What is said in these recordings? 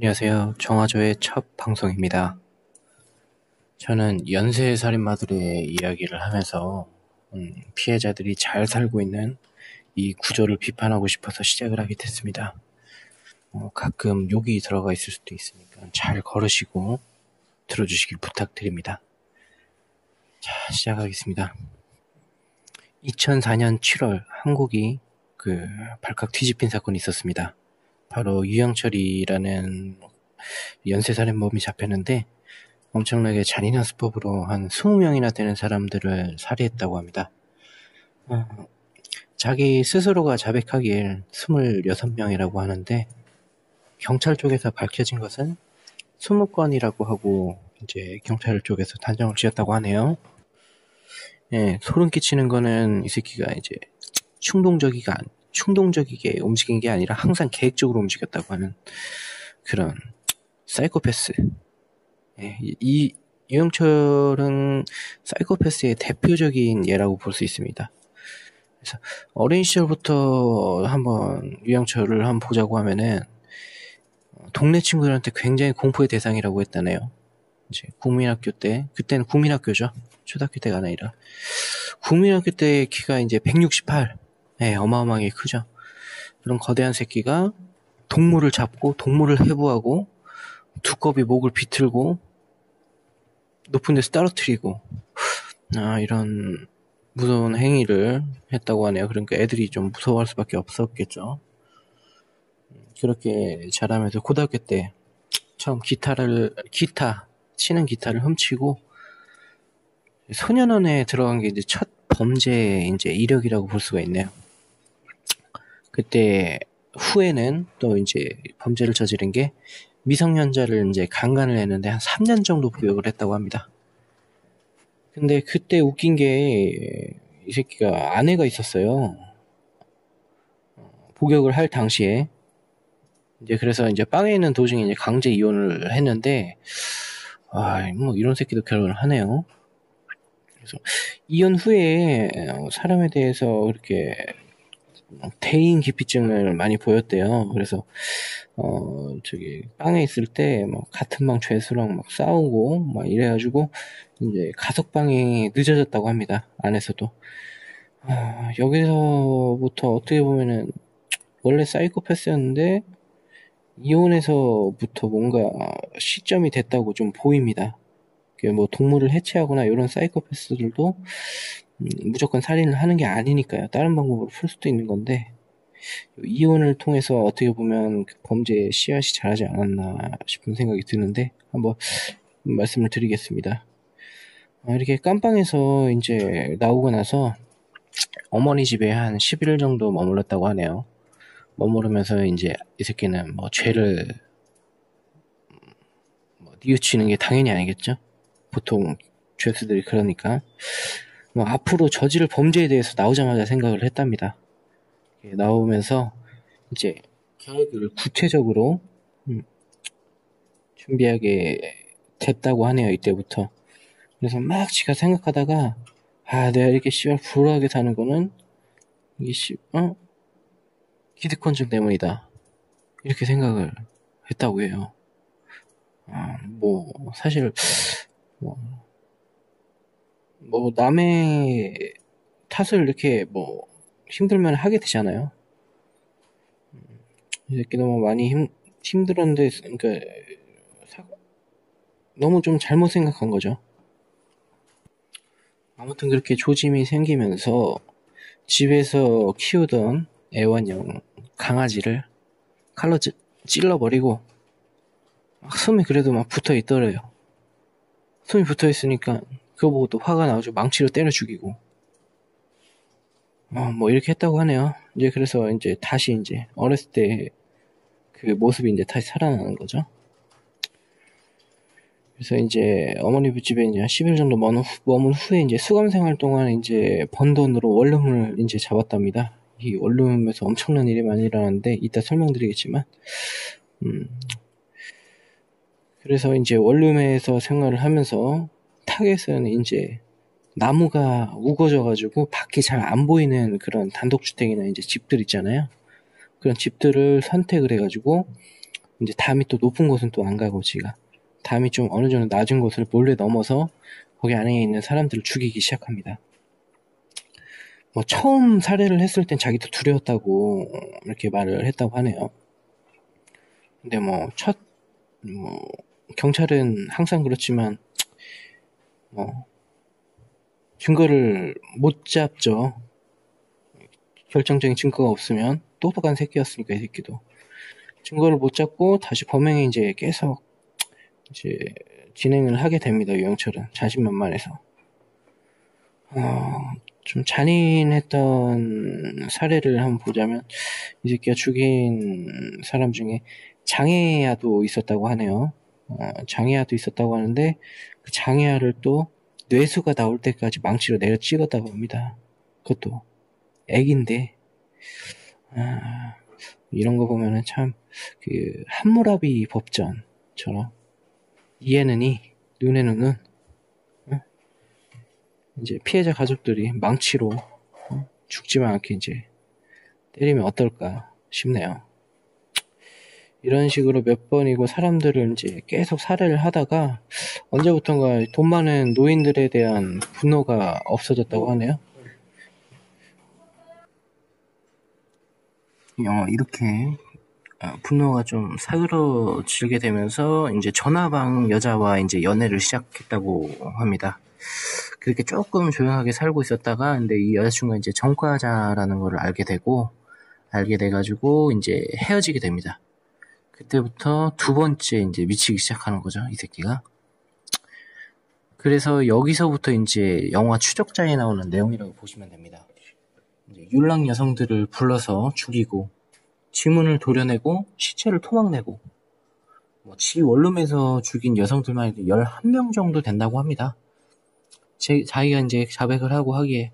안녕하세요. 정화조의 첫 방송입니다. 저는 연쇄 살인마들의 이야기를 하면서 피해자들이 잘 살고 있는 이 구조를 비판하고 싶어서 시작을 하게 됐습니다. 가끔 욕이 들어가 있을 수도 있으니까 잘 걸으시고 들어주시길 부탁드립니다. 자, 시작하겠습니다. 2004년 7월 한국이 발칵 뒤집힌 사건이 있었습니다. 바로 유영철이라는 연쇄살인범이 잡혔는데 엄청나게 잔인한 수법으로 한 20명이나 되는 사람들을 살해했다고 합니다. 자기 스스로가 자백하길 26명이라고 하는데 경찰 쪽에서 밝혀진 것은 20건이라고 하고 이제 경찰 쪽에서 단정을 지었다고 하네요. 예, 소름 끼치는 거는 이 새끼가 이제 충동적이게 움직인 게 아니라 항상 계획적으로 움직였다고 하는 그런 사이코패스. 예, 이 유영철은 사이코패스의 대표적인 예라고 볼 수 있습니다. 그래서 어린 시절부터 한번 유영철을 한번 보자고 하면은 동네 친구들한테 굉장히 공포의 대상이라고 했다네요. 이제 국민학교 때, 그때는 국민학교죠. 초등학교 때가 아니라 국민학교 때 키가 이제 168. 예, 어마어마하게 크죠. 그런 거대한 새끼가 동물을 잡고 동물을 해부하고 두꺼비 목을 비틀고 높은 데서 떨어뜨리고 이런 무서운 행위를 했다고 하네요. 그러니까 애들이 좀 무서워할 수밖에 없었겠죠. 그렇게 자라면서 고등학교 때 처음 치는 기타를 훔치고 소년원에 들어간 게 이제 첫 범죄 이제 이력이라고 볼 수가 있네요. 그때 후에는 또 이제 범죄를 저지른 게 미성년자를 이제 강간을 했는데 한 3년 정도 복역을 했다고 합니다. 근데 그때 웃긴 게 이 새끼가 아내가 있었어요. 복역을 할 당시에 이제 그래서 이제 빵에 있는 도중에 이제 강제 이혼을 했는데 뭐 이런 새끼도 결혼을 하네요. 그래서 이혼 후에 사람에 대해서 그렇게 대인 기피증을 많이 보였대요. 그래서 빵에 있을 때 막 같은 방 죄수랑 막 싸우고 막 이래가지고 이제 가석방이 늦어졌다고 합니다. 안에서도. 여기서부터 어떻게 보면은 원래 사이코패스였는데 이혼에서부터 뭔가 시점이 됐다고 좀 보입니다. 뭐 동물을 해체하거나 이런 사이코패스들도 무조건 살인을 하는 게 아니니까요. 다른 방법으로 풀 수도 있는 건데 이혼을 통해서 어떻게 보면 그 범죄의 씨앗이 자라지 않았나 싶은 생각이 드는데 한번 말씀을 드리겠습니다. 이렇게 깜빵에서 이제 나오고 나서 어머니 집에 한 10일 정도 머물렀다고 하네요. 머무르면서 이제 이 새끼는 뭐 죄를 뉘우치는 게 당연히 아니겠죠. 보통 죄수들이 그러니까 뭐 앞으로 저지를 범죄에 대해서 나오자마자 생각을 했답니다. 나오면서 이제 계획을 구체적으로 준비하게 됐다고 하네요. 이때부터. 그래서 막 지가 생각하다가 내가 이렇게 불우하게 사는 거는 이게 기득권층 때문이다. 이렇게 생각을 했다고 해요. 뭐 사실 뭐 남의 탓을 이렇게 뭐 힘들면 하게 되잖아요. 이 새끼 너무 많이 힘들었는데 그러니까 너무 좀 잘못 생각한 거죠. 아무튼 그렇게 조짐이 생기면서 집에서 키우던 애완용 강아지를 칼로 찔러버리고 숨이 그래도 막 붙어 있더래요. 숨이 붙어 있으니까 그거 보고 또 화가 나가지고 망치로 때려 죽이고 뭐 이렇게 했다고 하네요. 이제 그래서 이제 다시 이제 어렸을 때 그 모습이 이제 다시 살아나는 거죠. 그래서 이제 어머니 집에 이제 한 10일 정도 머문 후에 이제 수감 생활 동안 이제 번 돈으로 원룸을 이제 잡았답니다. 이 원룸에서 엄청난 일이 많이 일어났는데 이따 설명드리겠지만, 그래서 이제 원룸에서 생활을 하면서 타겟은 이제 나무가 우거져가지고 밖이 잘 안 보이는 그런 단독주택이나 이제 집들 있잖아요. 그런 집들을 선택을 해가지고 이제 담이 또 높은 곳은 또 안 가고 지가 담이 좀 어느 정도 낮은 곳을 몰래 넘어서 거기 안에 있는 사람들을 죽이기 시작합니다. 뭐 처음 살해를 했을 땐 자기도 두려웠다고 이렇게 말을 했다고 하네요. 근데 뭐 경찰은 항상 그렇지만 뭐 증거를 못 잡죠. 결정적인 증거가 없으면 똑똑한 새끼였으니까 이 새끼도 증거를 못 잡고 다시 범행에 이제 계속 이제 진행을 하게 됩니다. 유영철은 자신만만해서 좀 잔인했던 사례를 한번 보자면 이 새끼가 죽인 사람 중에 장애아도 있었다고 하네요. 장애아도 있었다고 하는데 그 장애아를 또 뇌수가 나올 때까지 망치로 내려 찍었다고 합니다. 그것도 애기인데 이런 거 보면은 참 그 함무라비 법전처럼 이에는 이 눈에는 눈 이제 피해자 가족들이 망치로 죽지만 않게 이제 때리면 어떨까 싶네요. 이런 식으로 몇 번이고 사람들을 이제 계속 살해를 하다가 언제부턴가 돈 많은 노인들에 대한 분노가 없어졌다고 하네요. 이렇게 분노가 좀 사그러지게 되면서 이제 전화방 여자와 이제 연애를 시작했다고 합니다. 그렇게 조금 조용하게 살고 있었다가 근데 이 여자친구가 이제 전과자라는 걸 알게 돼가지고 이제 헤어지게 됩니다. 그때부터 두 번째 이제 미치기 시작하는 거죠, 이 새끼가. 그래서 여기서부터 이제 영화 추적자에 나오는 내용이라고 보시면 됩니다. 이제 율랑 여성들을 불러서 죽이고 지문을 도려내고 시체를 토막내고 지 원룸에서 죽인 여성들만 해도 11명 정도 된다고 합니다. 자기가 이제 자백을 하고 하기에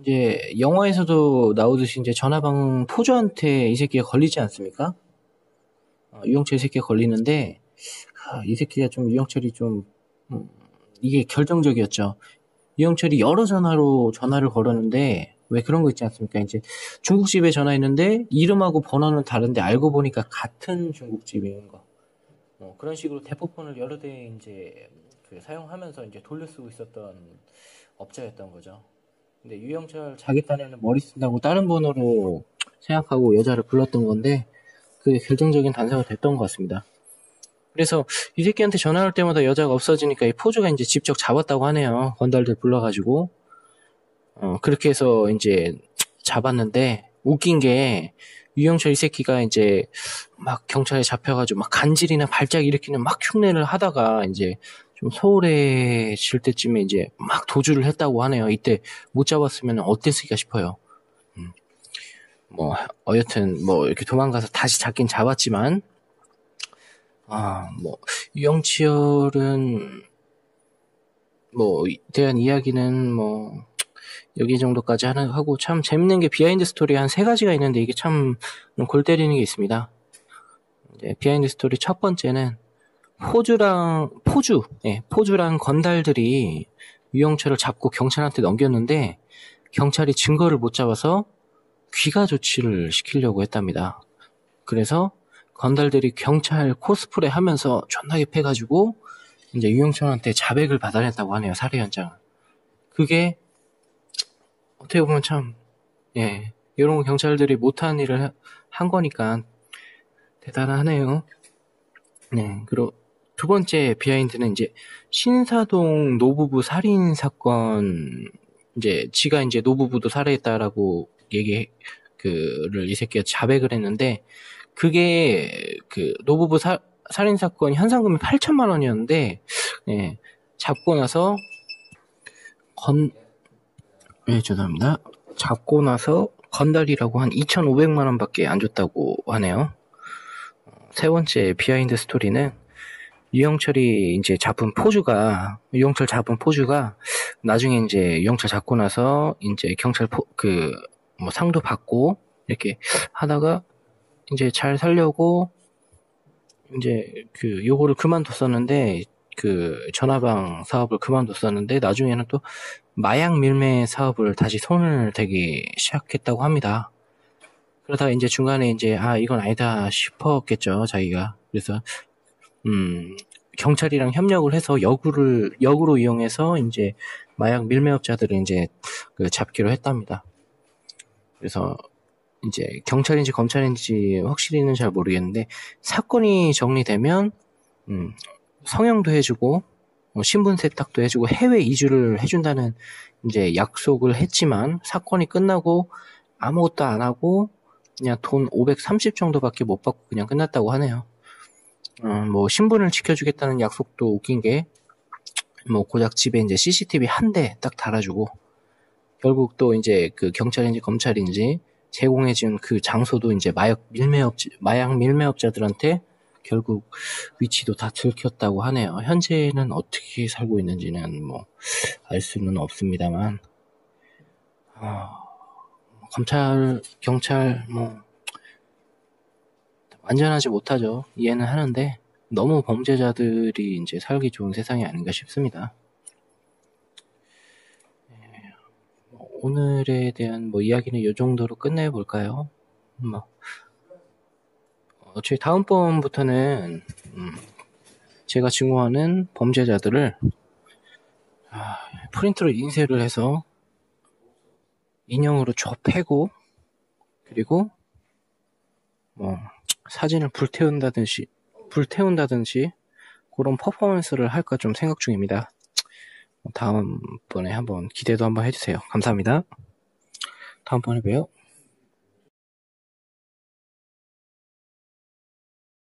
이제 영화에서도 나오듯이 이제 전화방 포주한테 이 새끼가 걸리지 않습니까? 유영철 이 새끼가 걸리는데 이 새끼가 좀 유영철이 좀 이게 결정적이었죠. 유영철이 여러 전화를 걸었는데 왜 그런 거 있지 않습니까? 이제 중국집에 전화했는데 이름하고 번호는 다른데 알고 보니까 같은 중국집인 거. 그런 식으로 대포폰을 여러 대 이제 사용하면서 이제 돌려 쓰고 있었던 업자였던 거죠. 근데 유영철 자기 딴에는 머리 쓴다고 다른 번호로 생각하고 여자를 불렀던 건데 그게 결정적인 단서가 됐던 것 같습니다. 그래서 이 새끼한테 전화할 때마다 여자가 없어지니까 이 포주가 이제 직접 잡았다고 하네요. 건달들 불러가지고 그렇게 해서 이제 잡았는데 웃긴 게 유영철 이 새끼가 이제 막 경찰에 잡혀가지고 막 간질이나 발작 일으키는 막 흉내를 하다가 이제 좀 소홀해질 때쯤에 이제 막 도주를 했다고 하네요. 이때 못 잡았으면 어땠을까 싶어요. 여튼 이렇게 도망가서 다시 잡긴 잡았지만 유영철은 대한 이야기는 여기 정도까지 하고 참 재밌는 게 비하인드 스토리 한 3가지가 있는데 이게 참 골 때리는 게 있습니다. 비하인드 스토리 첫 번째는 포주랑 건달들이 유영철을 잡고 경찰한테 넘겼는데 경찰이 증거를 못 잡아서 귀가 조치를 시키려고 했답니다. 그래서 건달들이 경찰 코스프레 하면서 존나게 패가지고 이제 유영철한테 자백을 받아냈다고 하네요. 살해 현장을. 그게 어떻게 보면 참 이런 경찰들이 못한 일을 한 거니까 대단하네요. 그리고 두 번째 비하인드는 이제 신사동 노부부 살인 사건 지가 이제 노부부도 살해했다라고 이 새끼가 자백을 했는데 그게 노부부 살인 사건 현상금이 8천만 원이었는데 잡고 나서 죄송합니다. 잡고 나서 건달이라고 한 2,500만 원밖에 안 줬다고 하네요. 세 번째 비하인드 스토리는 유영철 잡은 포주가 나중에 이제 유영철 잡고 나서 이제 경찰 상도 받고 이렇게 하다가 이제 잘 살려고 이제 요거를 그만뒀었는데 전화방 사업을 그만뒀었는데 나중에는 또 마약 밀매 사업을 다시 손을 대기 시작했다고 합니다. 그러다가 이제 중간에 이제 이건 아니다 싶었겠죠, 자기가. 그래서 경찰이랑 협력을 해서 역으로 이용해서 이제 마약 밀매업자들을 이제 잡기로 했답니다. 그래서 이제 경찰인지 검찰인지 확실히는 잘 모르겠는데, 사건이 정리되면 성형도 해주고 신분 세탁도 해주고 해외 이주를 해준다는 이제 약속을 했지만, 사건이 끝나고 아무것도 안 하고 그냥 돈 530 정도밖에 못 받고 그냥 끝났다고 하네요. 뭐 신분을 지켜주겠다는 약속도 웃긴 게, 뭐 고작 집에 이제 CCTV 한 대 딱 달아주고, 결국 또 이제 그 경찰인지 검찰인지 제공해준 그 장소도 이제 마약 밀매업자들한테 결국 위치도 다 들켰다고 하네요. 현재는 어떻게 살고 있는지는 뭐 알 수는 없습니다만, 검찰, 경찰 뭐 완전하지 못하죠. 이해는 하는데 너무 범죄자들이 이제 살기 좋은 세상이 아닌가 싶습니다. 오늘에 대한 뭐 이야기는 이 정도로 끝내볼까요? 저희 다음번부터는 제가 증오하는 범죄자들을 프린트로 인쇄를 해서 인형으로 쫙 패고, 그리고 뭐 사진을 불태운다든지 그런 퍼포먼스를 할까 좀 생각 중입니다. 다음번에 한번 기대도 한번 해주세요. 감사합니다. 다음번에 봬요.